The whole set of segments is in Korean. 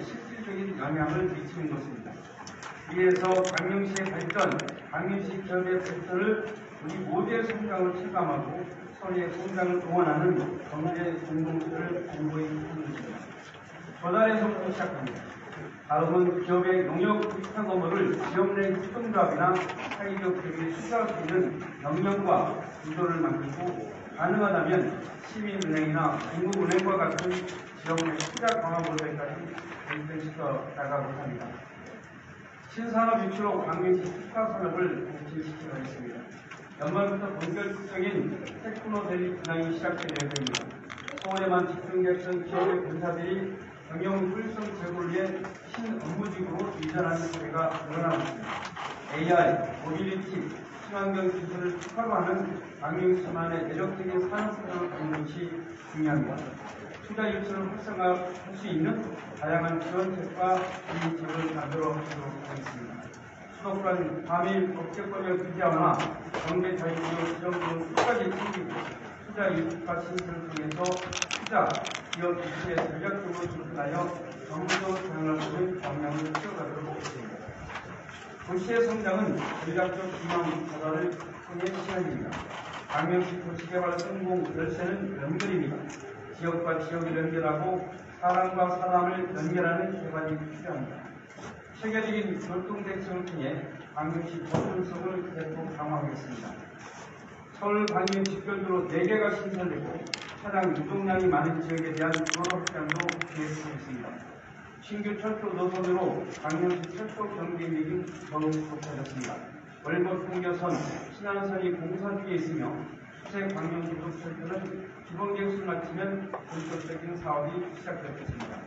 실질적인 영향을 미치는 것입니다. 이에서 광명시의 발전, 광명시 기업의 발전을 우리 모두의 성장을 체감하고 서로의 성장을 동원하는 경제 공동체를 공고히 하는 것입니다. 조달에서부터 시작합니다. 다음은 기업의 농협 위탁 업무를 기업 내 협동조합이나 사회적 기업이 투자할 수 있는 역량과 구조를 만들고 가능하다면 시민은행이나 중국은행과 같은 지역 내 투자 강화 모델까지 발전시켜 나가고자 합니다. 신산업 유치로 광명시 특화산업을 발전시키려 했습니다. 연말부터 본격적인 테크노밸리 분양이 시작될 예정입니다. 서울에만 집중됐던 기업의 본사들이 경영 효율성 제고를 위해 신업무직으로 이전하는 사례가 늘어나고 있습니다. AI, 모빌리티, 친환경 기술을 특화로 하는 광명시만의 매력적인 산업사업을 갖는 것이 중요합니다. 투자 유치를 활성화할 수 있는 다양한 지원책과 인식을 만들어 보도록 하겠습니다. 수도권 과밀 법제권을 규제하거나 경제 자유구조 지정 등 끝까지 챙기고 투자 유치과 신설을 통해서 투자, 기업 유치에 전략적으로 접근하여 정부적 경영을 보는 방향을 키워가도록 하겠습니다. 도시의 성장은 전략적 균형 조달을 통해 실현됩니다. 광명시 도시개발 성공 열쇠는 연결입니다. 지역과 지역을 연결하고 사람과 사람을 연결하는 개발이 필요합니다. 체계적인 교통대책을 통해 광명시 접근성을 대폭 강화하겠습니다. 서울 광명 직결도로 4개가 신설되고 차량 유동량이 많은 지역에 대한 도로 확장도 계획하고 있습니다. 신규 철도 노선으로 광명시 철도 경쟁력이 더욱 높아졌습니다. 월곶 통교선, 신안선이 공사 중에 있으며 수세 광명고속철도는 기본 계획을 마치면 본격적인 사업이 시작되겠습니다.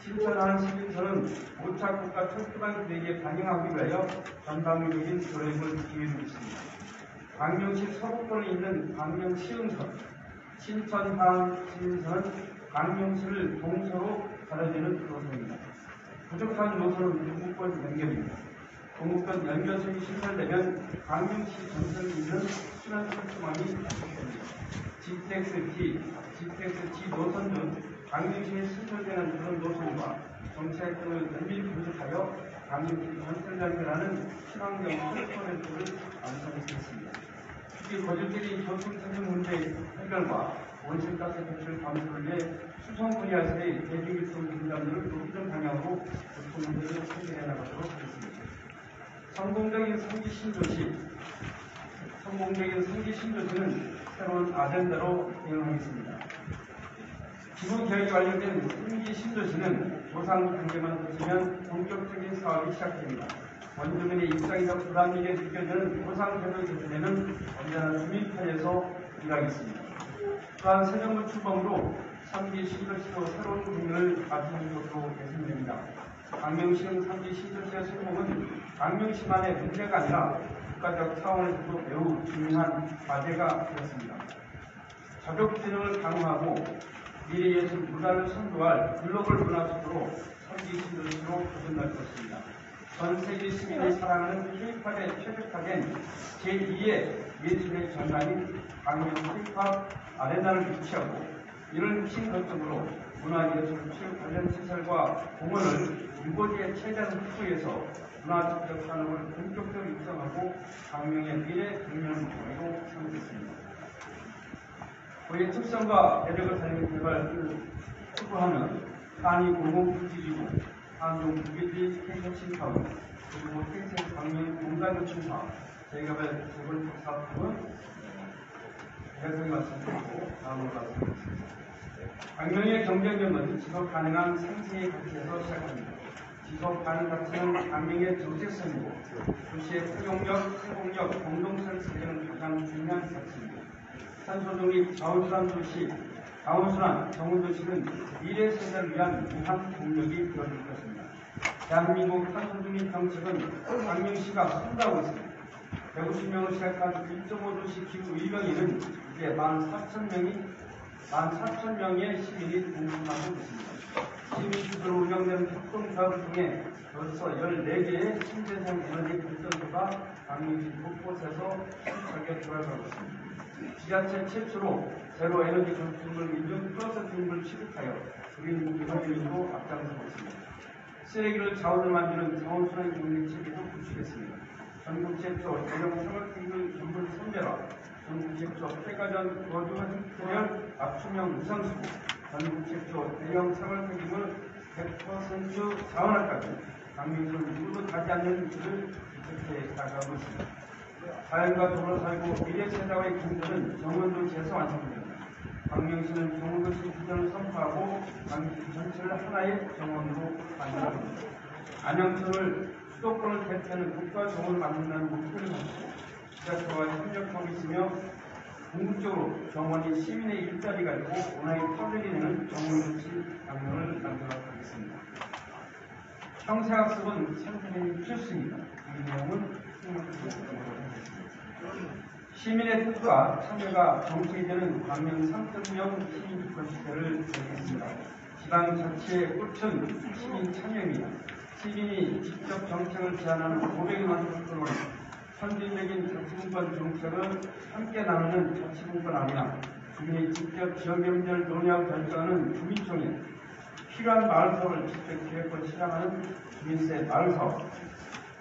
신천한 시민선은 5차 국가 철도망 계획에 반영하기 위하여 전방위적인 노력을 기울이고 있습니다. 광명시 서북권에 있는 광명시흥선, 신천항 시민선은 광명시를 동서로 가로지르는 노선입니다. 부족한 노선은 동북권 연결입니다. 동북권 연결선이 신설되면 광명시 전선에 있는 순환철도망이 구축됩니다. GTX-T 노선 등 광명시에 신설되는 그런 노선과 정책 등을 연밀 분석하여 광명시 전선을 연결하는 친환경 철도네트워크를 완성했습니다. 특히 거주지의 교통체증 문제 해결과 온실가스 배출 감소를 위해 수성 분야에서의 대중교통 분담률을 높이는 방향으로 교통 문제를 해결해 나가도록 하겠습니다. 성공적인 상기 신도시는 새로운 아젠다로 대응하겠습니다. 기부 계획이 완료된 상기 신도시는 보상 단계만 거치면 본격적인 사업이 시작됩니다. 원주민의 입장에서 부담되게 느껴지는 보상 제도의 개선에는 언제나 주민편에서 일하겠습니다. 또한 새 정부 출범으로 상기 신도시로 새로운 국면을 맞이하는 것으로 예상됩니다. 광명시흥 상기 신도시의 성공은 광명시만의 문제가 아니라 국가적 차원에서도 매우 중요한 과제가 되었습니다. 자격지능을 강화하고 미래예술 문화를 선도할 글로벌 문화 속으로 상기 신도시로 거듭날 것입니다. 전 세계 시민이 사랑하는 K-팝에 최적화된 제2의 예술의 전당인 광명 K-팝 아레나를 유치하고 이를 신거점으로 문화예술 관련 시설과 공원을 일본의 최대한 확보해서 문화적적 산업을 본격적으로 육성하고 광명의 미래 경영으로 삼겠습니다. 우리의 특성과 매력을 살리는 개발을 추구하는 한이 공공부지지구, 한중 부기지 탱크신 사업, 그리고 탱크 광명 공간구축 사업, 재개발 재벌 사업은 대통령이 말씀드리고 다음으로 말씀드리겠습니다. 광명의 경쟁력은 지속 가능한 생태의 가치에서 시작합니다. 지속 가능 가치는 광명의 정체성이고 도시의 포용력, 세공력, 공동체를 살리는 가장 중요한 가치입니다. 탄소중립 자원순환 도시, 자원순환 정원도시는 미래 세대를 위한 무한 동력이 되어줄 것입니다. 대한민국 탄소중립 정책은 광명시가 선도하고 있습니다. 150명을 시작한 1.5도시 기후 의병위는 이제 14,000명의 시민이 동참하고 있습니다. 시민주도로 운영되는 협동조합을 통해 벌써 14개의 신재생 에너지 발전소가 광명시 곳곳에서 실적에 돌아가고 있습니다. 지자체 최초로 제로 에너지 건축물 인증 플러스 등을 취급하여 그린 에너지로 앞장서고 있습니다. 쓰레기를 자원으로 만드는 자원순환 경제 체계도 구축했습니다. 전국 최초 대형 생활기술 전문 선배와 전국 최초 폐가전 거주 인테리어 맞춤형 무상수고, 전국 최초 대형 생활폐기물 100% 자원화까지 강민수는 누구도 가지 않는 길을 이렇게 나가고 있습니다. 자연과 더불어 살고 미래 세대와의 공존은 정원도시에서 완성됩니다. 광명시는 정원도시 비전을 선포하고 광명시 전체를 하나의 정원으로 만들어갑니다. 안양천을 수도권을 대표하는 국가정원을 만든다는 목표를 가지고 지자체와 협력하고 있으며 궁극적으로 정원이 시민의 일자리가 되고 문화의 터전이 되는 정원도시 광명을 만들어 가겠습니다. 형사학습은 선생님이 필수입니다. 이 내용은 시민의 뜻과 참여가 정책이 되는 광명 3.0 시민주권 시대를 열겠습니다. 지방자치의 꽃은 시민 참여입니다. 시민이 직접 정책을 제안하는 500만 토론은 선진적인 자치분권 정책을 함께 나누는 자치분권 아니라 주민이 직접 지역경제를 논의하고 결정하는 주민총회, 필요한 마을사업을 직접 계획과 실행하는 주민세 마을사업.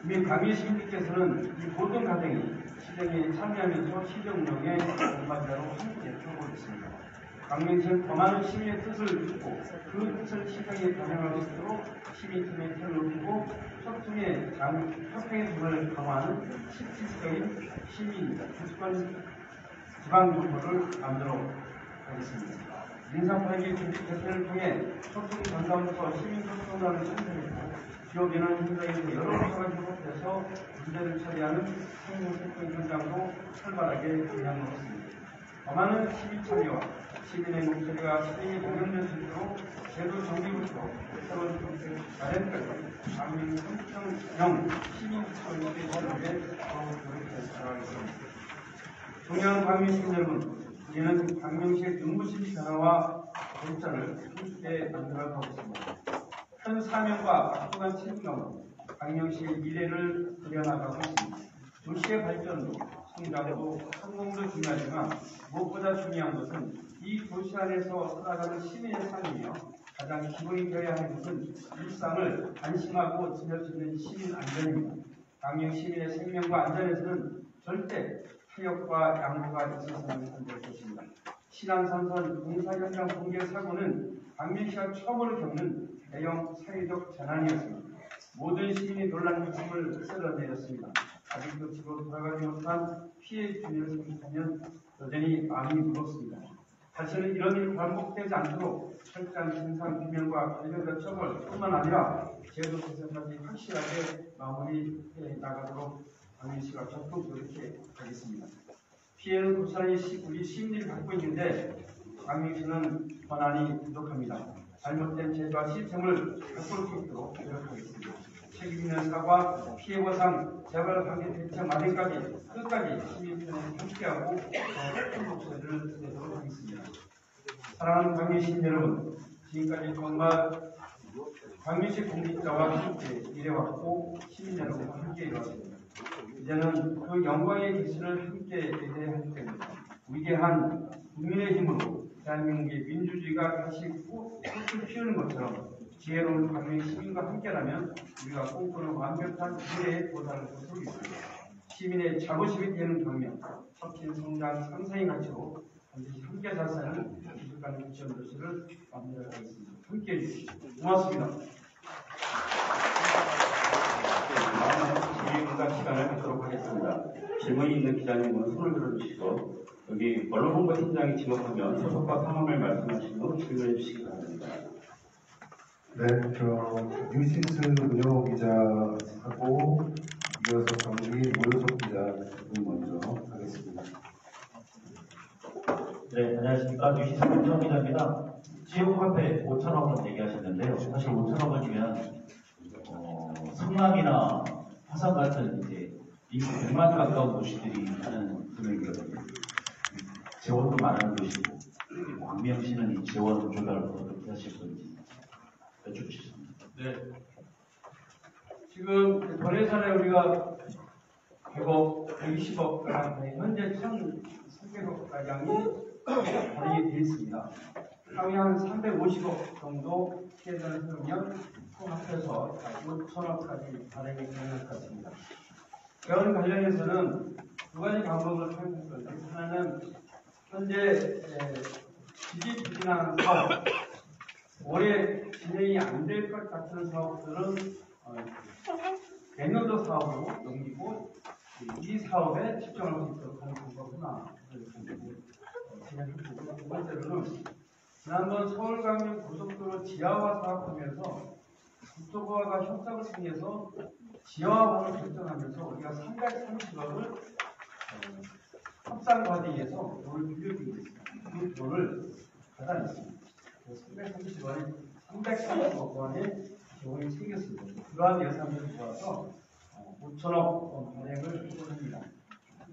이미 광명 시민들께서는 이 모든 과정이 시정에 참여하면서 시정 운영에 동반자로 함께 하고 있습니다. 광명시는 더 많은 시민의 뜻을 듣고 그 뜻을 시정에 반영할 수 있도록 시민팀의 틀을 높이고 협동의 힘을 강화하는 실질적인 시민 주권 지방정부를 만들어 가겠습니다. 민사파에게 조직 개편을 통해 소통 전담부터 시민 소통단을 창설했고 지역연합 현장에서 여러 부서가 협업해서 문제를 처리하는 행정소통 현장도 활발하게 진행하였습니다. 더 많은 시민 참여와 시민의 목소리가 시민이 반영될 수 있도록 제도 정비부터 새로운 정책 마련까지 광명 3.0 시민주권의 전략에 더욱 노력해 나가겠습니다. 존경하는 광명 시민 여러분, 이제는 광명시의 눈부신 변화와 발전을 함께 만들어가고 있습니다. 큰 사명과 확고한 책임감으로 광명시의 미래를 그려나가고 있습니다. 도시의 발전도 성장도 성공도 중요하지만 무엇보다 중요한 것은 이 도시 안에서 살아가는 시민의 삶이며 가장 기본이 되어야 하는 것은 일상을 안심하고 지낼 수 있는 시민 안전입니다. 광명 시민의 생명과 안전에서는 절대 타협과 양보가 있어서는 안 될 것입니다. 신안삼선 공사 현장 붕괴 사고는 광명시가 처음으로 겪는 대형 사회적 재난이었습니다. 모든 시민이 놀란 웃음을 쓸어내렸습니다. 아직도 집으로 돌아가지 못한 피해 주민을 생각하면 여전히 마음이 무겁습니다. 다시는 이런 일이 반복되지 않도록 철저한 진상 규명과 관련자 처벌뿐만 아니라 제도 개선까지 확실하게 마무리해 나가도록 광명시가 적극 노력해 가겠습니다. 피해는 고스란히 우리 시민들이 갖고 있는데 광명시는 권한이 부족합니다. 잘못된 제도와 시스템을 바꿀 수 있도록 노력하겠습니다. 책임 있는 사과, 피해 보상, 재발 방지 대책 마련까지 끝까지 시민 편에 함께하고 큰 목소리를 내도록 하겠습니다. 사랑하는 광명 시민 여러분, 지금까지 정말 광명시 공직자와 함께 일해왔고 시민 여러분과 함께 일해왔습니다. 이제는 그 영광의 기술을 함께 대대할 때입니다. 위대한 국민의 힘으로 대한민국의 민주주의가 다시 꽃을 피우는 것처럼 지혜로운 광명 시민과 함께라면 우리가 꿈꾸는 완벽한 미래에 도달할 것으로 믿습니다. 시민의 자부심이 되는 광명, 혁신 성장 상생의 가치로 반드시 함께 잘 사는 기술관 기천 도시를 만들어가겠습니다. 함께해 주십시오. 고맙습니다. 질의응답 시간을 갖도록 하겠습니다. 질문이 있는 기자님은 손을 들어주시고 여기 언론홍보 팀장이 지목하면 소속과 상황을 말씀하신 후 질문해 주시기 바랍니다. 네, 뉴시스 문영호 기자하고 이어서 정주인 모효석 기자 두 분 먼저 하겠습니다. 네, 안녕하십니까. 뉴시스 문영호 기자입니다. 지역 화폐 5천억원 얘기하셨는데요. 사실 5천억원이면 성남이나 화성 같은 이제 인구 100만 가까운 도시들이 하는 금액이거든요. 재원도 많은 도시고 광명시는 이 재원 조달을 어떻게 하실 건지 여쭙겠습니다. 네. 지금 전해산에 우리가 100억, 120억 현재 1,300억 가량이 발행이 되어 있습니다. 향후 한 350억 정도 피해자를 세우면 합해서 5천억까지 발행이 가능할 것 같습니다. 개원 관련해서는 두 가지 방법을 사용할 건데, 하나는 현재 지지부진한 사업, 올해 진행이 안 될 것 같은 사업들은 내년도 사업으로 넘기고 이 사업에 집중할 수 있도록 하는 방법 하나를 진행했고, 두 번째로는 지난번 서울강릉 고속도로 지하화 사업하면서 국토부와 협상을 통해서 지하화를 결정하면서 우리가 330억을 협상과정에서 돈을 빌려주고 있습니다. 그 돈을 받아냈습니다. 330억 원의 지원이 생겼습니다. 그러한 예산을 모아서 5천억 발행을 추구합니다.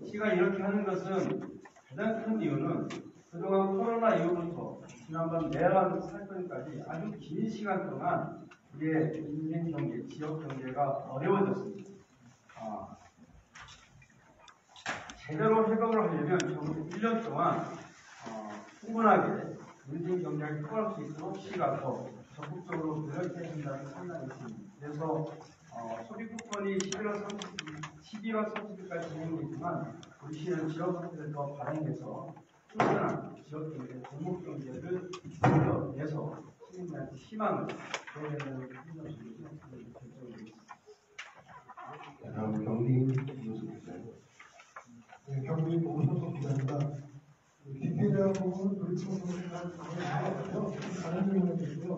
시가 이렇게 하는 것은 가장 큰 이유는 그동안 코로나 이후부터 지난번 내란 사건까지 아주 긴 시간 동안 우리의 인생 경제, 지역 경제가 어려워졌습니다. 제대로 회복을 하려면 적어도 1년 동안 충분하게 인생 경제를 끌어갈 수 있도록 시가 더 적극적으로 노력해야 한다는 생각이 있습니다. 그래서 소비 쿠폰이 11월 30일까지 진행되지만 우리 시는 지역 사업을 더 발행해서 충분한 지역 경제, 공급 경제를 늘려내서 시민들한테 희망을 줘야 된다는 생각을 결정드리겠습니다. 다음 경리 이호석 기자요. 네, 경기 오선석 기자입니다. 디테일한 부분은 그렇지만 다른 질문이 있고요.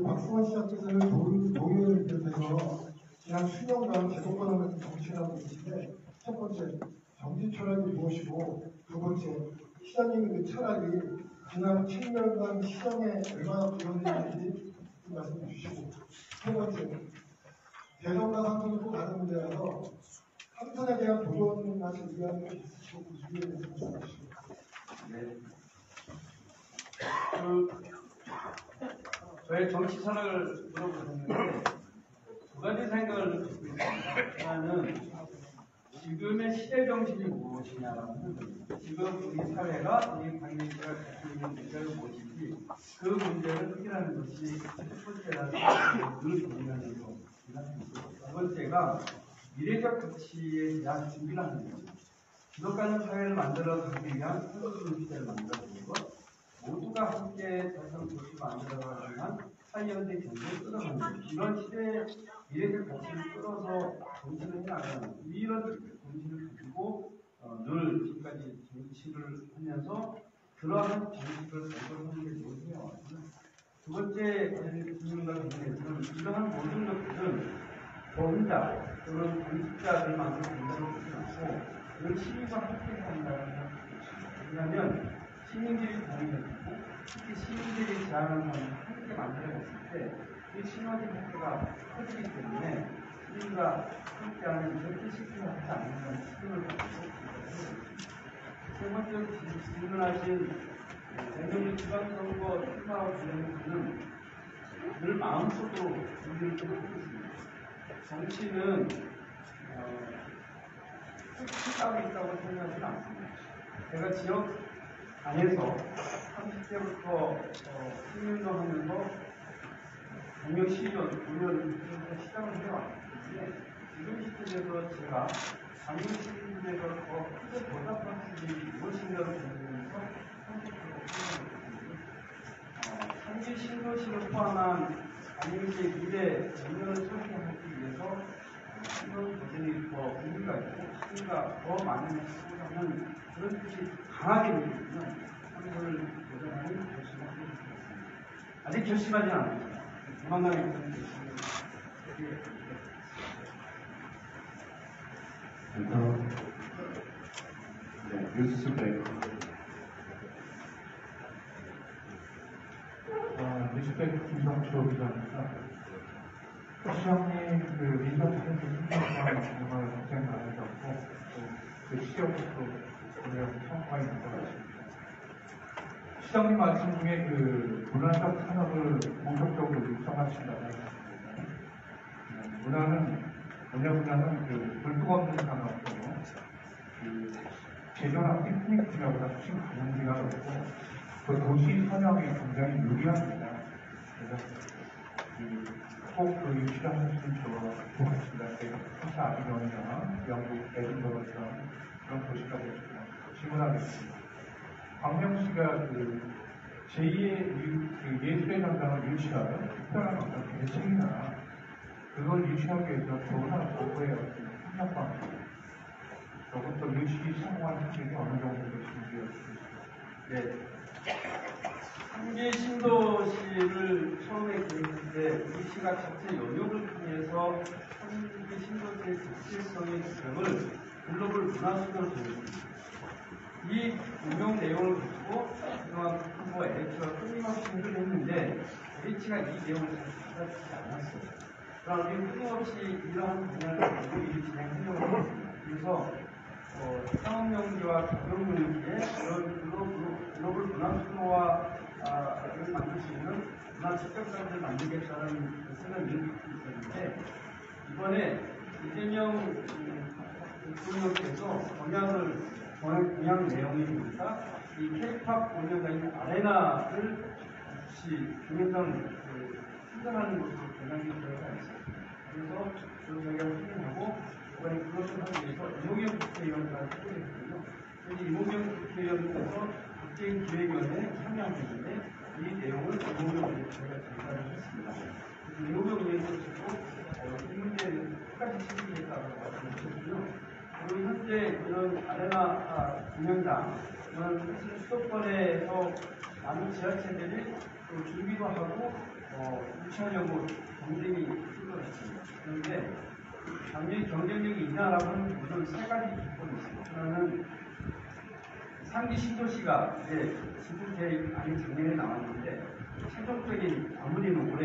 박수환 시장께서는 노예를 비롯해서 지난 수년간 제도권을 같은 정치를 하고 계신데, 첫 번째 정치 철학이 무엇이고, 두 번째 시장님의 그 철학이 지난 7년간 시장에 얼마나 도움되는지 말씀해 주시고, 세 번째 대선과 상승이 또 다른 문제라서 삼선에 대한 도전하실 의향이 있으시고 그 주의에 대해서 말씀하시고. 네. 저의 정치 철학을 물어보셨는데 두 가지 생각을 갖고 있습니다. 하나는 지금의 시대 정신이 무엇이냐라는 겁니다. 지금 우리 사회가 우리 강민지가 갖고 있는 문제가 무엇인지 그 문제를 해결하는 것이 첫 번째라는 늘 고민하는 것입니다. 두 번째가 미래적 가치에 대한 준비를 하는 겁니다. 지속가능 사회를 만들어가기 위한 새로운 시대를 만들어주는 것, 모두가 함께 달성 도시를 만들어가기 위한 사회연대 경제를 끌어가는 것, 이런 시대의 미래적 가치를 끌어서 정치를 해나가는 이런 정치를 가지고 늘 지금까지 정치를 하면서 그러한 정치를 발전하는 게 좋으세요. 두 번째 질문과 관련해서는 이러한 모든 것들은 저 혼자 또는 정치자들 만들어 본다고 보지 않고 이런 시민과 함께 한다는 생각입니다. 왜냐하면 시민들이 동의해주고 특히 시민들이 제안하는 것을 함께 만들어냈을 때 그 시너지 효과가 커지기 때문에 시민과 함께하는 절대 실패하지 않는 시민을 가지고 있습니다. 세 번째로 질문하신 내년도 지방선거 출마와 관련해서는 늘 마음속으로 준비를 좀 하고 있습니다. 정치는 따로 있다고 생각하지는 않습니다. 제가 지역 안에서 30대부터 시민운동하면서 경력시의원, 의원에서 시작을 해왔기 때문에 지금 시점에서 제가 강릉시민들에서 더 크게 보답할 수 있는 일이 무엇인가를 보면서 선택적으로 생각을 했습니다. 현지 신도시를 포함한 강릉시의 미래 전면을 설계하기 위해서 이런 도전이 더 의미가 있고 시민과 더 많은 소통하는 그런 뜻이 강하게 느껴지면 한국을 도전하는 결심을 하게 되겠습니다. 아직 결심하지 않았습니다. 조만간에 그런 결심을 하게 뉴스백. 뉴스백 김성초 기자입니다. 시장님 그 민선 사회적 신경망 정말 고생 많으셨고 그 시절부터 우리가 성과가 있는 것 같습니다. 시장님 말씀 중에 그 문화적 산업을 본격적으로 육성하신다고 하셨습니다. 문화는 그 불법 없는 산업으로 그 제조나 피크닉 분야보다 훨씬 가성비가 높고 그 도시 선형에 굉장히 유리합니다. 그래서 그 꼭그 유치하는 좋았습니다. 한차 아비전이나 영국 에딘버러 같은 그런 도시가 됐습니다. 질문하겠습니다. 박명 씨가 그 제2의 예술의 장당을 유치할 특별한 어떤 대책이나 그걸 유치하기 위해서 조사 정부의 어떤 협력 방식, 그것도 유치 성공한 학생이 어느 정도 되신지 네. 한계 신도시를 처음에 그렸을 때 이 시가 자체 연욕을 통해서 한계 신도시의 특질성의 지점을 글로벌 문화수로 보여줍니다. 이 운영 내용을 가지고 그동안 국토부와 LH가 끊임없이 행동을 했는데 LH가 이 내용을 잘 받아주지 않았어요. 그러나 우리 끊임없이 이러한 분야를 가지고 일을 진행하려고 했습니다. 그래서 상업용지와 가격용지에 그런 글로벌 문화수로화를 만들 수 있는 문화 직접사를 만들겠다는 생각을 갖고 있었는데 이번에 이재명 대통령께서 공약 내용이 보니까 이 K-팝 공연장인 아레나를 같이 공연장 신청하는 것으로 대상이 들어가 있어요. 그래서 저희가 확인하고 이번에 그것을 하기 위해서 이몽경 국회의원과 협의했거든요. 그래서 이몽경 국회의원께서 국제기획위원회에 참여하셨는데 이 내용을 이몽경 의원께서 전달을 했습니다. 그래서 이몽경 의원께서도 이 문제를 끝까지 책임지겠다고 말씀하셨고요. 그리고 현재 이런 아레나 공연장, 이런 수도권에서 많은 지자체들이 또 준비도 하고 유치하려고 경쟁이 있을 있습니다. 그런데 당연히 경쟁력이 있냐라고 하는 우선 세 가지 조건이 있습니다. 하나는 상기 신도시가 이제 지금 계획 아닌 작년에 나왔는데 최종적인 마무리는 올해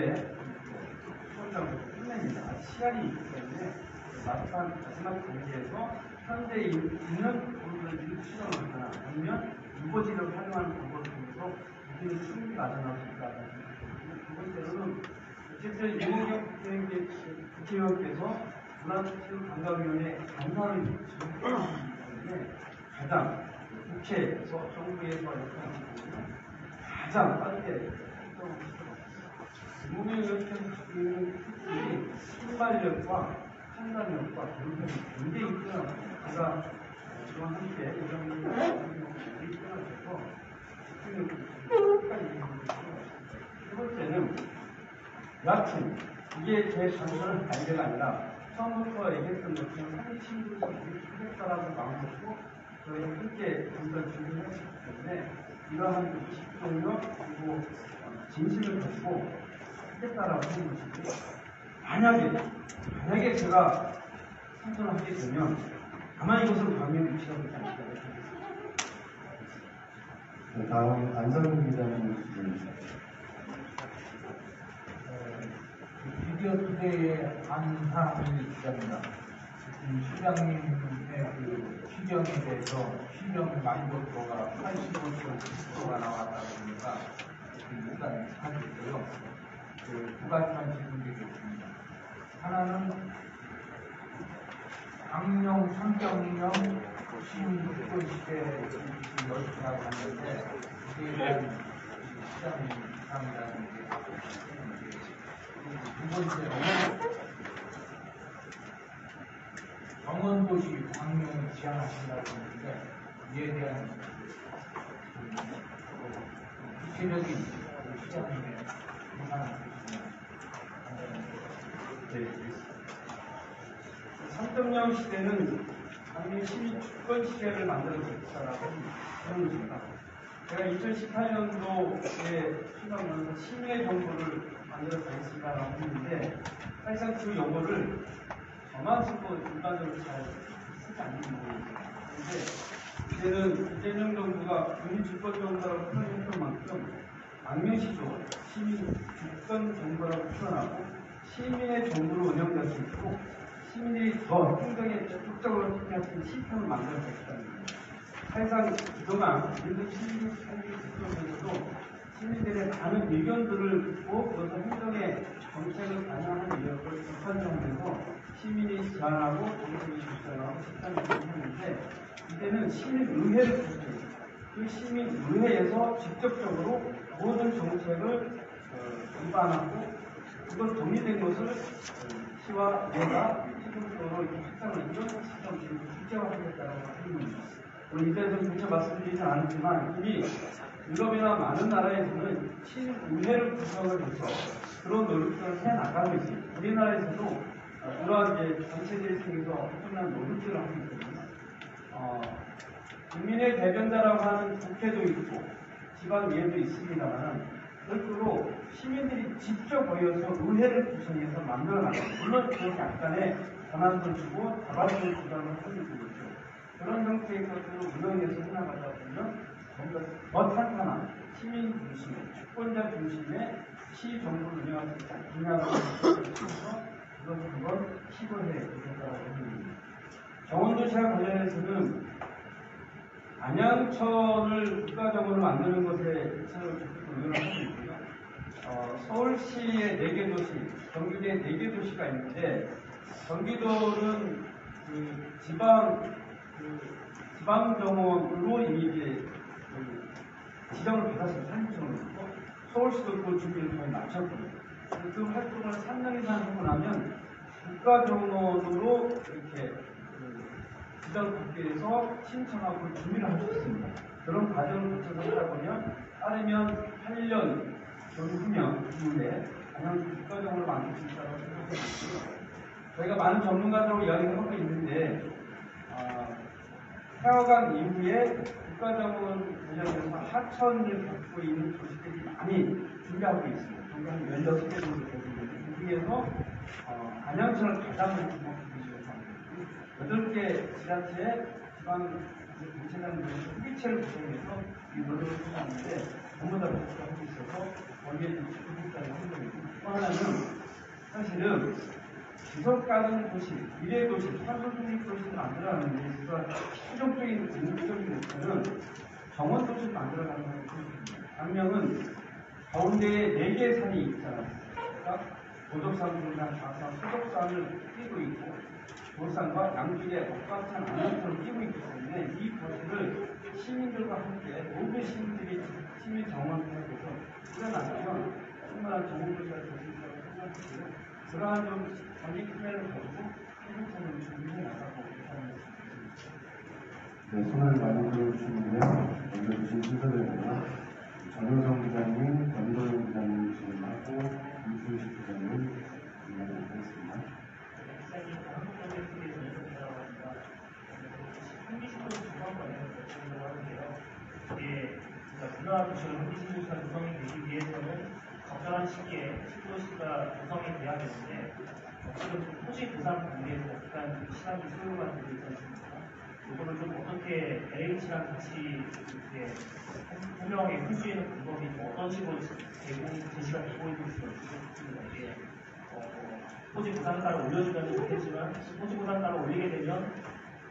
수원장으로 끝냅니다. 시간이 있기 때문에 마지막 단계에서 현재 있는 부분들을 수정을 하거나 아니면 유보지를 활용하는 방법을 통해서 우리는 충분히 맞아나올 수 있다는 두 번째로는 어쨌든 이몽경 국회의원께서 문화체육관광위원회 간사를 지속하기 때문에 가장 국회에서 정부에서 역할을 가장 빠르게 결정을 했습니다. 이몽경 의원께서 가지고 있는 특징이 순발력과 판단력과 결정이 굉장히 뛰어납니다. 제가 그와 함께 이런 굉장히 뛰어나셔서 끝까지 얘기해주셨습니다. 세 번째는 여하튼 이게 제 단순한 아이디어가 아니라 처음부터 얘기했던 것처럼 한국 친구들이 하겠다라고 마음먹고 저희 함께 잠깐 준비를 했기 때문에 이러한 집중력 그리고 진심을 가지고 하겠다라고 하는 것이고 만약에 제가 선전을 하게 되면 아마 이것은 방면 위치가 되지 않을까 생각합니다. 다음 안성민 기자님 질문입니다. 미디어 투데이의 안상민 기자입니다. 시장님의 그 시정에 대해서 시정 만족도가 85%가 나왔다 보니까 일단 하겠고요. 두 가지만 질문드리겠습니다. 하나는 강령 상정령 시민특권 시대 열차라고 하는데 이에 대한 시장님 감사합니다. 두 번째로 정원도시 광명을 지향하신다고 했는데 이에 대한 구체적인 시장님의 의사는 있으시면 네, 상정령 시대는 당연히 시민 주권 시대를 만들어줬다라고 하는 것입니다. 제가 2018년도에 수강하면서 시민의 정부를 만들어가겠습니다라고 했는데 사실상 그 용어를 저만 쓰고 일반적으로 잘 쓰지 않는 부분입니다. 그런데 이제는 이재명 정부가 국민 주권 정부라고 표현했던 만큼 망명시도 시민 주권 정부라고 표현하고 시민의 정부로 운영될 수 있고 시민이 더 행정에 적극적으로 참여할 수 있는 시스템을 만들어야겠다는 겁니다. 사실상 그동안 민주 시민이 국정에서도 시민들의 많은 의견들을 듣고 그것을 행정의 정책을 반영하는 이력을 비판하면서 시민이 제안하고 정책이 결정하고 시스템을 진행하는데 이제는 시민의회를 구성해요. 그 시민의회에서 직접적으로 모든 정책을 위반하고 이건 정리된 것을 시와 내가 책임으로 이렇게 확장을 이런 시점 지금 국제화하겠다라고 하는 겁니다. 물론 이제는 구체 말씀드리진 않았지만 이미 유럽이나 많은 나라에서는 친의회를 구성을 해서 그런 노력들을 해나가고 있습니다. 우리나라에서도 이러한 이제 단체들이 생겨서 엄청난 노력들을 하고 있거든요. 국민의 대변자라고 하는 국회도 있고 지방의회도 있습니다만 별도로 시민들이 직접 모여서 의회를 구성해서 만들어나가고 물론 그런 약간의 권한도 주고 다발적인 주장을 하고 있죠. 그런 형태의 것들을 운영해서 해나가다 보면 뭔가 더 탄탄한 시민 중심의 주권자 중심의 시정부를 운영할 수 있다. 분야를 통해서 그것을 한번 시도해 보겠다고 합니다. 정원도시와 관련해서는 안양천을 국가정원으로 만드는 것에 우선을 적극 의논을 하고 있고요. 서울시의 4개 도시, 경기도에 4개 도시가 있는데 경기도는 그 지방정원으로 이미 이제 지정을 받았습니다. 산지정으로. 서울시도 그 준비를 거의 마쳤거든요. 그 활동을 3년 이상 하고 나면 국가정원으로 이렇게 지정받기 위해서 신청하고 준비를 할 수 있습니다. 그런 과정을 거쳐서 하다 보면 빠르면 8년 후면 이후에 안양시 국가정원으로 만들 수 있다고 생각하고 있고요. 저희가 많은 전문가들하고 이야기를 하고 있는데 태화강 이후에 국가정원 관련해서 하천을 갖고 있는 도시들이 많이 준비하고 있습니다. 저희 한 16개 정도 되는데 그 중에서 안양천을 가장 주목해 주시면서 8개 지자체 지방 단체장들이 협의체를 구성해서 이 노력을 하는데 전부 다 하고 있어서 거기에 주목자를 하는 겁니다. 또 하나는 사실은 지속 가능 도시, 미래 도시, 탄소 중립 도시를 만들어가는데 그래서 최종적인 궁극적인 목표는 정원 도시를 만들어가는 것입니다. 강명은 가운데에 4개의 산이 있잖아요. 그러니까 고덕산, 군산, 좌산, 소덕산을 끼고 있고 도산과 양쪽에 억박산 안양천을 끼고 있기 때문에 이 도시를 시민들과 함께 모든 시민들이 시민 정원을 해서 일어나면 충분한 정원 도시가 될 수 있다고 생각하고요. 그러한 좀 장기 플랜을 가지고 행정처를 준비해 나가고 있다는 네, 손을 많이 들어주시는데요. 먼저 주신 순서대로요. 정효성 기자님, 권도영 기자님 질문하고 이수식 기자님 질문하도록 하겠습니다. 문화도시가 현지시도시가 구성이 되기 위해서는 적절한 시기에 시도시가 구성이 돼야 되는데 지금 토지 보상 관계에서 약간 시간이 소요가 되고 있지 않습니까? 이거를 좀 어떻게 LH랑 같이 이렇게 설명하게 할 수 있는 방법이 어떤 식으로 제시가 되고 있는지 싶습니다. 이게 토지 보상가를 올려주면 좋겠지만 토지 보상가를 올리게 되면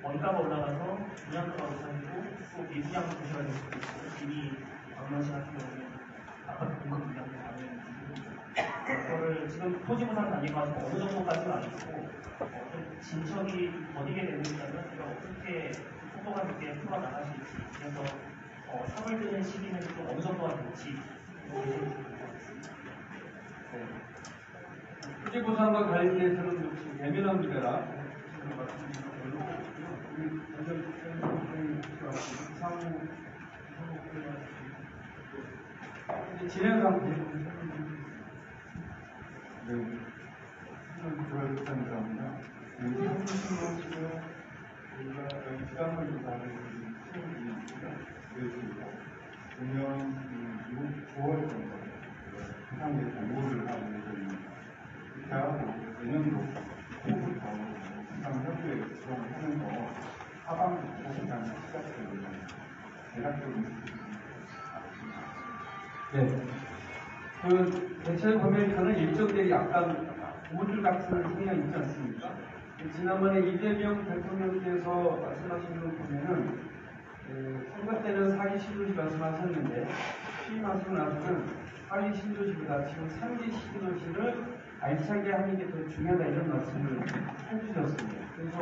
원가가 올라가서 분양가가 올라가고 또 미분양 도시가 될 수도 있고 이미 광명시 같은 경우는 아파트 공급 분양도 가능한 그거를 지금 토지 보상 단위가 어느 정도까지는 아니고 좀 진척이 더디게 되고 있다면 우리가 어떻게 속도감 있게 풀어나갈 수 있지 그래서 상을 드는 시기는 좀 어느 정도가 될지 토지 보상과 관련해서는 역시 예민한 문제라 진행상 네, 조회국장입니다. 현지신도시에 우리가 부담을 조사하는 시행이 되었습니다. 작년 9월 정도 부산에 공고를 하고 있습니다. 이렇게 하고 내년도 후부터 부산협의회 구성을 하면서 하반기 부산 시작됩니다. 대략적인 네. 그 대체 보면서는 일정들이 약간 우주 같은 성향이 있지 않습니까? 지난번에 이재명 대통령께서 말씀하신 걸 보면은 선거 때는 사기 신도시 말씀하셨는데 취임하시고 나서는 사기 신도시보다 지금 3기 신도시를 알차게 하는 게 더 중요하다 이런 말씀을 해주셨습니다. 그래서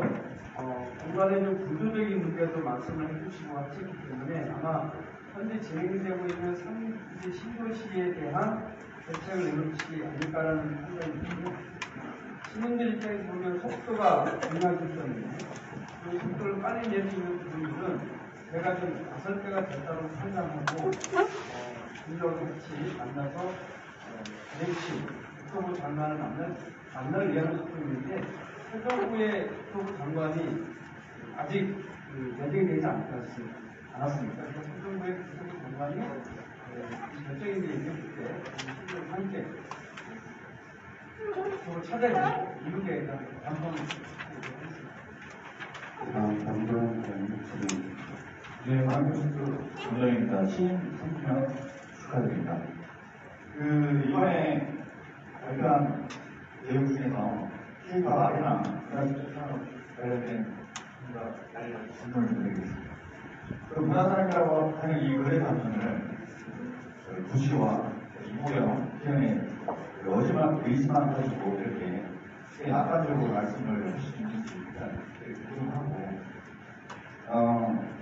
공간에 좀 구조적인 문제도 말씀을 해주시고 하셨기 때문에 아마 현재 진행되고 있는 3기 신도시에 대한 대책을 내놓지 않을까라는 생각이 들고 시민들 입장에서 보면 속도가 중요하기 때문에 그 속도를 빨리 낼 수 있는 부분들은 제가 좀 5대가 됐다고 판단하고 국민하고 같이 만나서 대치 국토부 장관을 만날 의향을 갖고 있는데 세정부의 국토부 장관이 아직 내정이 되지 않았습니다. 그래서 세정부의 국토부 장관이 결정이 되기 때 함께 국토부 찾아내고 이루게 대한 반성을 방금 질문. 네, 방금 감사합니다. 신임 3주년 축하드립니다. 이번에 발표한 내용 중에서 K가 아레나 문화시설 산업 관련된 질문을 드리겠습니다. 문화산업이라고 하는 이 거래 단면을 구시와 이모영 표현에 어지만 의심만 가지고 이렇게 낙관적으로 말씀을 하시는지 일단 궁금하고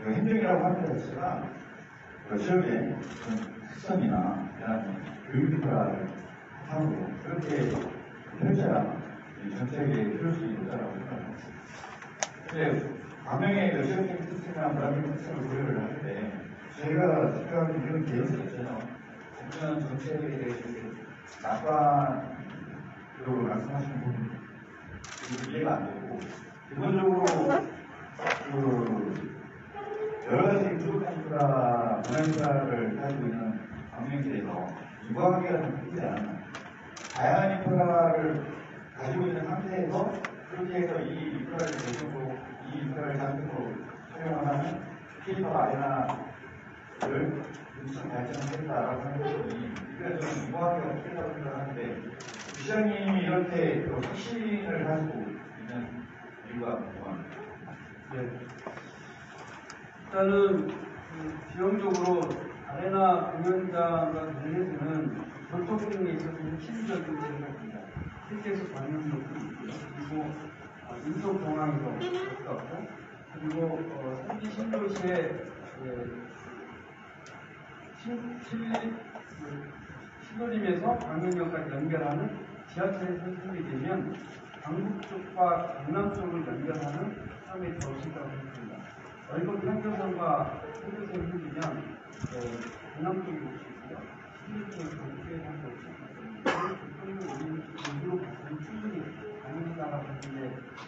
행정이라고 하는 것 자체가 지역의 특성이나 교육 인프라를 하고 그렇게 펼쳐야 정책에 필요할 수 있다고 생각합니다. 근데 광명의 지역적인 특성이나 문화적인 특성을 고려를 할 때 저희가 생각하는 이런 개혁이 있잖아요. 공연 정책에 대해서 낙관적으로 말씀하시는 부분 이해가 안 되고 기본적으로 여러 가지 부족한 인프라, 문화인프라를 가지고 있는 광명시에서 인과관계가 좀 크지 않아요. 다양한 인프라를 가지고 있는 상태에서 그렇게 해서 이 인프라를 대중으로, 이 인프라를 장점으로 사용하는 K파 아레나를 음성 발전하겠다라고 하는 것이 그래서 저는 인과관계가 크다고 생각하는데 시장님이 이렇게 확신을 가지고 있는 이유가 궁금합니다. 네. 일단은 비용적으로 아레나 공연장과 관련해서는 교통에 있어서는 실질적인 생각입니다. 실제에서 방문도 있고요. 그리고 인도공항에서 가깝고 그리고 현지 신도시의 신도림에서 광명역까지 연결하는 지하철이 설정이 되면 강북 쪽과 강남 쪽을 연결하는 사람이 더 있다고 생각합니다. 월급 한교선과 한교선이 생기면 강남 쪽이 올 수 있고요. 신도 쪽에서 강북에 한게 올 수 있기 때문에 교통을 우리로 봤으면 충분히 가능하다라고 하는 게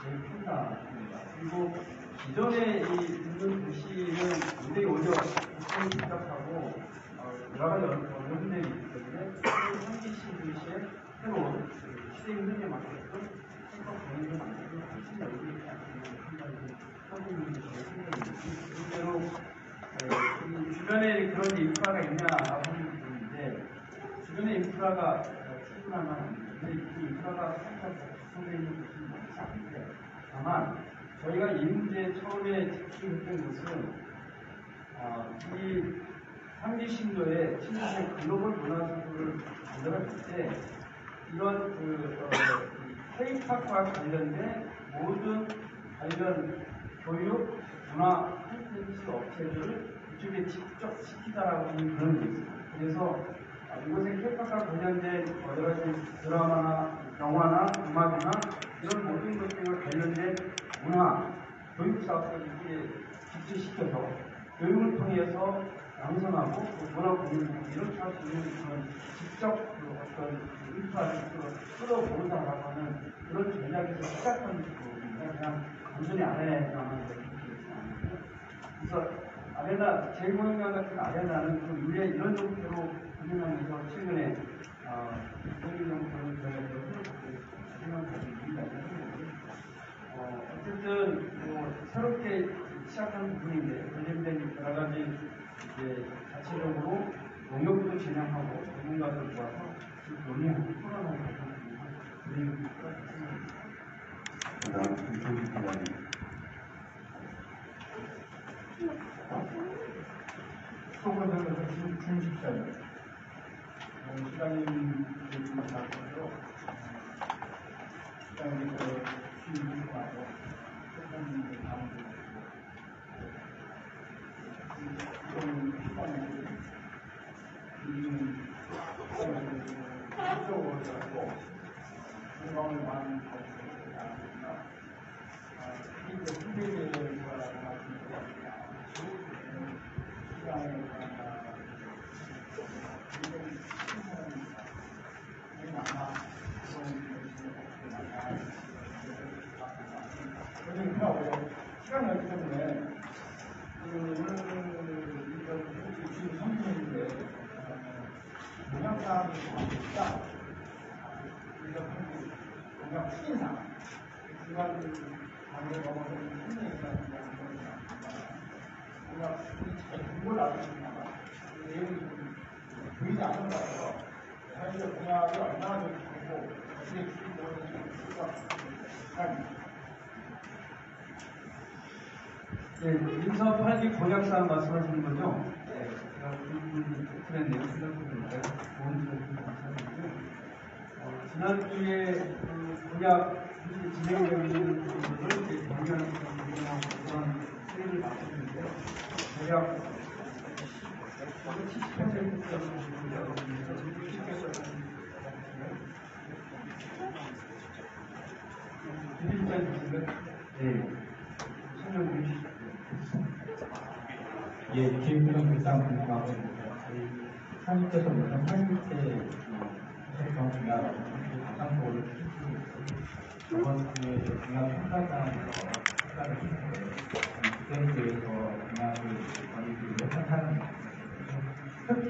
제일 큰 답입니다. 그리고 기존에 있는 도시는 굉장히 오히려 교통이 복잡하고 여러 가지 어려움들이 있기 때문에 현지 도시에 새로운 시대의 흐름에 맞게끔 생각 방향을 만들고 훨씬 열리게 생각이 선생님이 저의 생각입니다. 실제로 이 주변에 그런 인프라가 있냐라고 하는 부분인데 주변에 인프라가 충분하면 아닙니다. 이 인프라가 구성되어 있는 곳은 많지 않은데 다만 저희가 이 문제에 처음에 집중했던 것은 이 상기 신도의 신도시의 글로벌 문화센터를 만들었을 때 이런 K-팝과 관련된 모든 관련 교육, 문화 콘텐츠 업체들을 이쪽에 직접 시키다라고 하는 그런 게 있습니다. 그래서 이곳에 K-팝과 관련된 여러 가지 드라마나 영화나 음악이나 이런 모든 것들과 관련된 문화, 교육 사업을 이렇게 집중시켜서 교육을 통해서 양성하고 문화 공유하고 이렇게 할 수 있는 그런 직접 어떤 인프라를 끌어모으다라고 하는 그런 전략에서 시작한 부분입니다. 그냥 단순히 아레나만 이렇게 않고 그래서 아레나 제5행강 같은 아레나는 그 위에 이런 형태로 운영하면서 최근에 이런 형태로 저희가 생각하고 있습니다. 어쨌든 새롭게 시작한 부분인데 관련된 여러 가지 이제 자체적으로 농협도 진행하고 전문가들 모아서 논의하고 토론하고 그런 소고전에서 중식자입니다. 시장님 말씀으로 시장님 취임을 하고 회장님들 다음으로 이런 시장을 중요하고 시간이 없기 때문에 오늘 지금 선생님인데 동영상이 있다. 우리가 동영 추진상 중간 단계 넘어서 선생님이라는 우리가 잘 공부를 안 했습니다. 내용이 좀 보이지 않는 것 같아서 사실 공약이 얼마나 되고 어떻게 추진되는지 수가 네, 민서 8기 공약사항 말씀하시는 거죠? 네, 제가 그랬네요. 생각해보니까 좋은 질문 감사드리고요. 지난주에 공약 진행되고 있는 부분을 이제 변경하고 그런 회의를 마쳤는데요. 대략 70% 정도 여러분께서 지금 70% 드릴까요? 네. 설명해 주시죠. 예, 기획부는 불상 분과하고 저희 사님께서부터 80대 세정 중요하다고 가상적으로 저번 주에 중요한 평가사항에서 평가를 했는데 그때에 대해서 중요하게 권위들을 판단하는 특히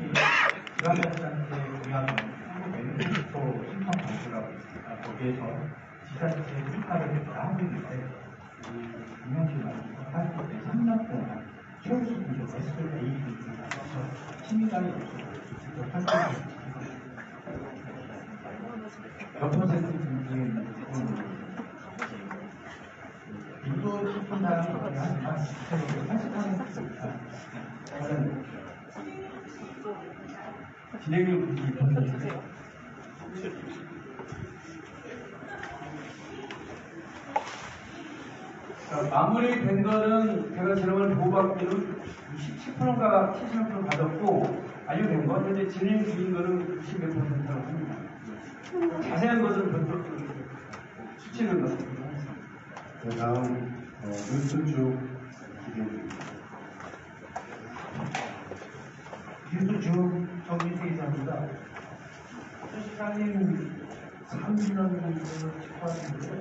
지방자치단체 중요한 한국 매니지도 신청 발표라고 있습니다. 거기에서 지자체 평가를 다 하고 있는데 이 김영실 말씀에서 80대 3년 동안 최우수 구조 SAE입니다. 그래서 심의관이 없어서 직접 활동을 몇 퍼센트 정도의 인도 싶은 사람이 없긴 하지만 구체적으로 80%입니다. 저는 진행을 굳이 던져주세요. 마무리된 거는 제가 지난번에 보고받기는 17%가 70% 받았고 완료된 거, 현재 진행 중인 거는 90몇 %라고 합니다. 자세한 것은 별도로 수치는 것입니다. 다음 뉴스주 기대입니다. 유수주 정민태이사입니다. 시장님 3주년 축하드리고요.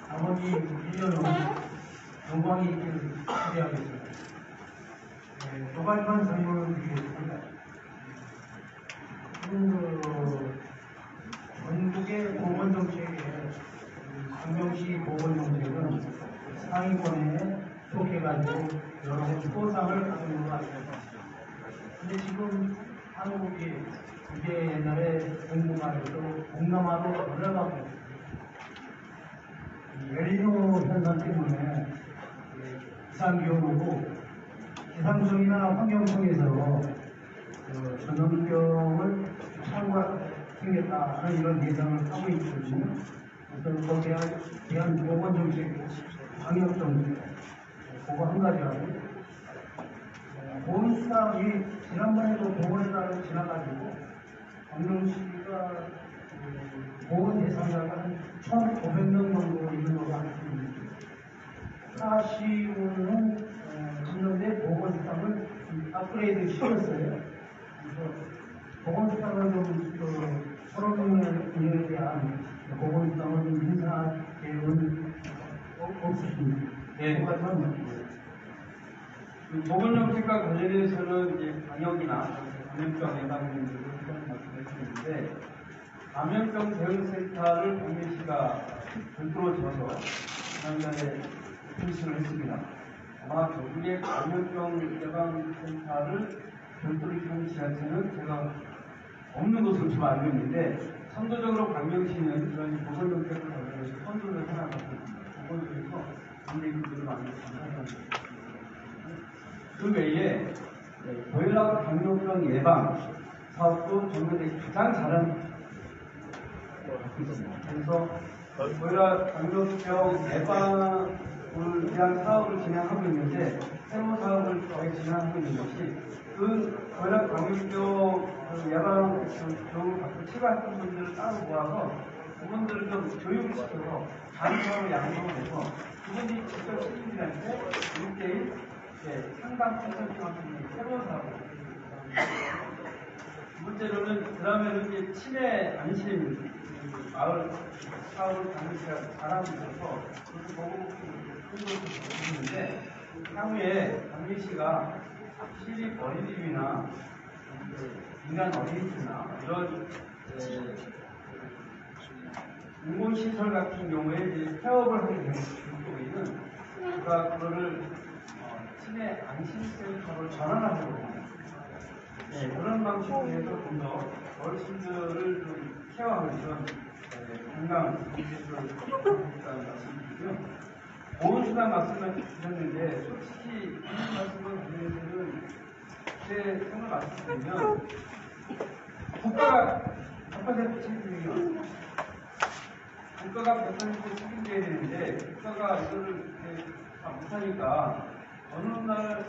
나머지 1년은 영광이 있기를 기대하겠습니다. 두 가지만 설명을 드리겠습니다. 전국의 보건정책에 광명시 보건정책은 상위권에 속해가지고 여러 가지 포상을 하고 있는 것 같습니다. 근데 지금 한국이 이게 옛날에 공부말에도 동남아로 올라가고 있습니다. 엘니노 현상 때문에 기상기온이고 기상청이나 환경청에서 전염병을 사고가 생겼다는 이런 예상을 하고 있거든요. 그래서 거기에 대한 보건정책, 방역정책, 그거 한 가지 하고 보건수가 지난번에도 보건수다를 지나가지고 광명시가 보건 대상자가 한 1,500명 정도 있는 걸로 알고 있습니다. 사시오는 금년에 보건수당을 업그레이드 시켰어요. 그래서 보건수당을 좀 서울에 대한 보건수당을 좀 인상 계획은 없으십니다. 네. 보건정책과 관련해서는 이제 방역이나 감염병 예방 문제를 말씀을 드렸는데 감염병 대응센터를 광명시가 별도로 지어서 지난달에 오픈을 했습니다. 아마 전국의 감염병 예방센터를 별도로 지은 지자체는 제가 없는 것으로 좀 알고 있는데 선도적으로 광명시는 이런 보건정책을 관련해서 선도를 해나가고 있습니다. 보건소에서 굉장히 분들을 많이 감사합니다. 그 외에 고혈압 당뇨병 예방 사업도 전국에 가장 잘하는 그래서 고혈압 당뇨병 예방을 위한 사업을 진행하고 있는데 새로운 사업을 저희 진행하고 있는 것이 그 고혈압 당뇨병 예방 교육을 받고 치료했던 분들을 따로 모아서 그분들을 좀 교육을 시켜서 간헐 양성을 해서 그분들이 직접 시민들한테 1대1 상담 컨설팅 하는 새로운 사업을 두 번째로는 그 다음에는 이제 치매 안심 마을 사업을 강민시가 잘하고 있어서 그것도 보고 큰 것을 보는데 향후에 강민시가 시립 어린이집이나 민간 어린이집이나 이런 공공시설 같은 경우에 이제 폐업을 하게 되는 경우에는 우리가 그거를 시내 안심센터로 전환하려고 합니다. 네, 그런 방식으로 해서 좀 더 어르신들을 좀 케어하는 그런 건강 시설을 하겠다는 말씀드리고요. 보호수단 말씀을 주셨는데 솔직히 이 말씀을 드리는 제 생각을 말씀드리면 국가가 100% 책임이면 국가가 100% 책임져야 되는데 국가가 이거를 다 못하니까 어느 날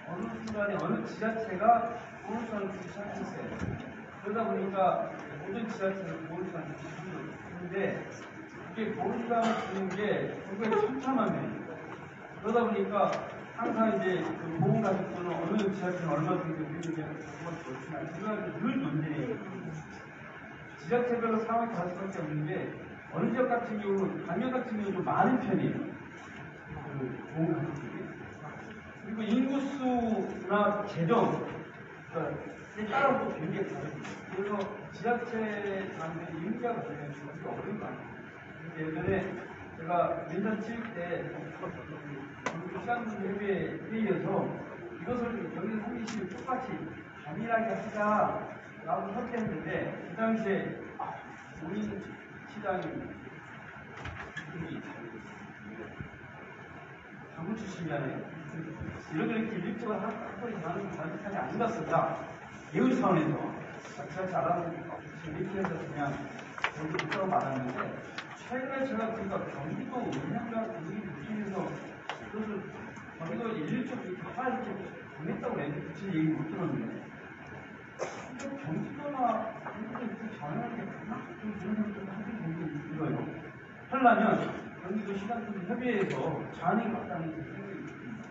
어느 순간에 어느 지자체가 보호수단을 주기 시작했어요. 그러다 보니까 모든 지자체는 보호수단을 주는데 이게 보호수단을 주는 게 굉장히 천차만별이에요. 그러다 보니까 항상 이제 그 보호가족들은 어느 지자체는 얼마 정도 되는지 그건 그렇지만 그거는 늘 논쟁이에요. 지자체별로 상황이 다를 수밖에 없는 게 어느 지역 같은 경우는 강연 같은 경우는 좀 많은 편이에요. 그 보호가족들이. 그리고 인구수나 재정 그러니까 따라 또 굉장히 다릅니다. 그래서 지자체 장들이 인구가 되면 주기가 어려운 거 아니에요. 예전에 제가 민선 찍을 때 시간분들 회의에서 이것을 여기 상기시 똑같이 단일하게 하자라고 설계했는데 그 당시에 우리 시장이 장군 출신이잖아요. 이렇게 일일적으로 한번에 하는 반듯하게 안 갔습니다. 예우 차원에서 지자체 알아보고 이렇게 해서 그냥 여기 있다고 말하는데 최근에 제가 보니까 경기도 운영과 분위기 느끼면서 그것을 경기도 일일적으로 다 이렇게 보냈다고 했는데 제 얘기 못 들었는데 경기도나 경기도 이렇게 전환하는 게 좀 그런 생각이 좀 하긴 들어요. 하려면 경기도 시장들 협의회에서 제안이 맞다는 생각이 있습니다.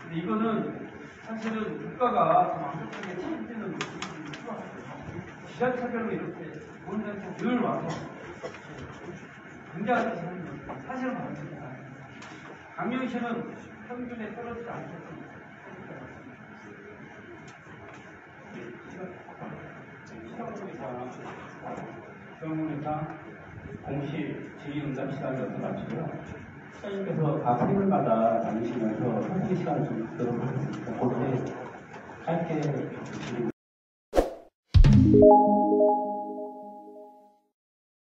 근데 이거는 사실은 국가가 좀 완벽하게 책임지는 모습이 필요하거든요. 지자체별로 이렇게 보훈단체 늘 와서 굉장히 사실은 맞습니다. 강명시는 평균에 떨어지지 않겠습니다. 시험문에서 공시 질의응답 시간을 마치고요. 시장님께서 각 테이블마다 다니시면서 설득 시간을 좀 갖도록 하겠습니다. 그때 짧게 질의